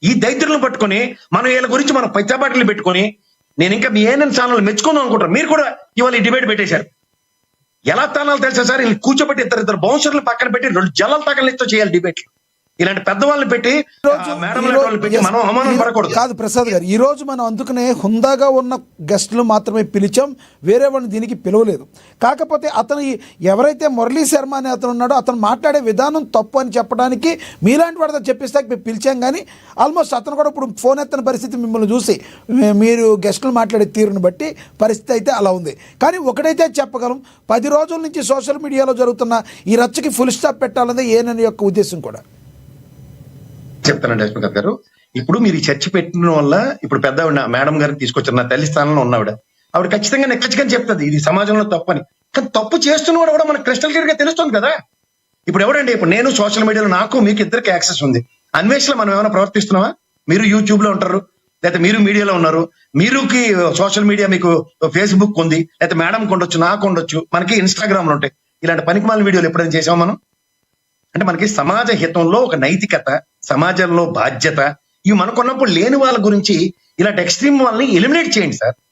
ఈ దైత్రులను పట్టుకొని మనం వీళ్ళ గురించి మనం పచ్చబాటలు పెట్టుకొని నేను ఇంకా మీ ఏఎన్ఎన్ ఛానల్ మెచ్చుకుందాం అనుకుంటారు. మీరు కూడా ఇవాళ ఈ డిబేట్ పెట్టేశారు. ఎలా తానాలు తెలుసా సార్? వీళ్ళు కూర్చోబెట్టి ఇద్దరు బౌన్సర్లు పక్కన పెట్టి 2 జల్లల తగలనితో చేయాలి డిబేట్. ఇలాంటి పెద్దవాళ్ళని పెట్టి మనం అవమానం పడకూడదు. కాదు ప్రసాద్ గారు, ఈ రోజు మనం అందుకనే హుందాగా ఉన్న గెస్టులు మాత్రమే పిలిచాం, వేరే వాళ్ళని దీనికి పిలవలేదు. కాకపోతే అతను ఎవరైతే మురళీ శర్మ అని అతను ఉన్నాడో అతను మాట్లాడే విధానం తప్పు అని చెప్పడానికి మీలాంటి వాడితో చెప్పిస్తే మేము పిలిచాం. కానీ ఆల్మోస్ట్ అతను కూడా ఇప్పుడు ఫోన్ ఎత్తని పరిస్థితి మిమ్మల్ని చూసి మీరు గెస్టులు మాట్లాడే తీరుని బట్టి పరిస్థితి అయితే అలా ఉంది. కానీ ఒకటైతే చెప్పగలం, 10 రోజుల నుంచి సోషల్ మీడియాలో జరుగుతున్న ఈ రచ్చకి ఫుల్ స్టాప్ పెట్టాలనేది ఏనని యొక్క ఉద్దేశం కూడా. చెప్తానండి లక్ష్మీకాంత్ గారు. ఇప్పుడు మీరు ఈ చర్చ పెట్టిన వల్ల ఇప్పుడు పెద్ద మేడం గారిని తీసుకొచ్చారు. నా తల్లి స్థానంలో ఉన్నవిడ ఆవిడ ఖచ్చితంగా నెక్కచ్చిగా చెప్తుంది ఇది సమాజంలో తప్పు అని. కానీ తప్పు చేస్తున్నవాడు కూడా మనకు క్రిస్టల్ క్లియర్ గా తెలుస్తుంది కదా. ఇప్పుడు ఎవడండి, ఇప్పుడు నేను సోషల్ మీడియాలో నాకు మీకు ఇద్దరికి యాక్సెస్ ఉంది. అన్వేషణ మనం ఏమైనా ప్రవర్తిస్తున్నావా? మీరు యూట్యూబ్ లో ఉంటారు, లేకపోతే మీరు మీడియాలో ఉన్నారు, మీరుకి సోషల్ మీడియా మీకు ఫేస్బుక్ ఉంది, లేకపోతే మేడం ఉండొచ్చు, నాకు ఉండొచ్చు, మనకి ఇన్స్టాగ్రామ్ లో ఉంటాయి. ఇలాంటి పనికిమాలిన వీడియోలు ఎప్పుడైనా చేసామా మనం? అంటే మనకి సమాజ హితంలో ఒక నైతికత, సమాజంలో బాధ్యత ఇవి మనకున్నప్పుడు లేని వాళ్ళ గురించి ఇలాంటి ఎక్స్ట్రీమ్ వాళ్ళని ఎలిమినేట్ చేయండి సార్.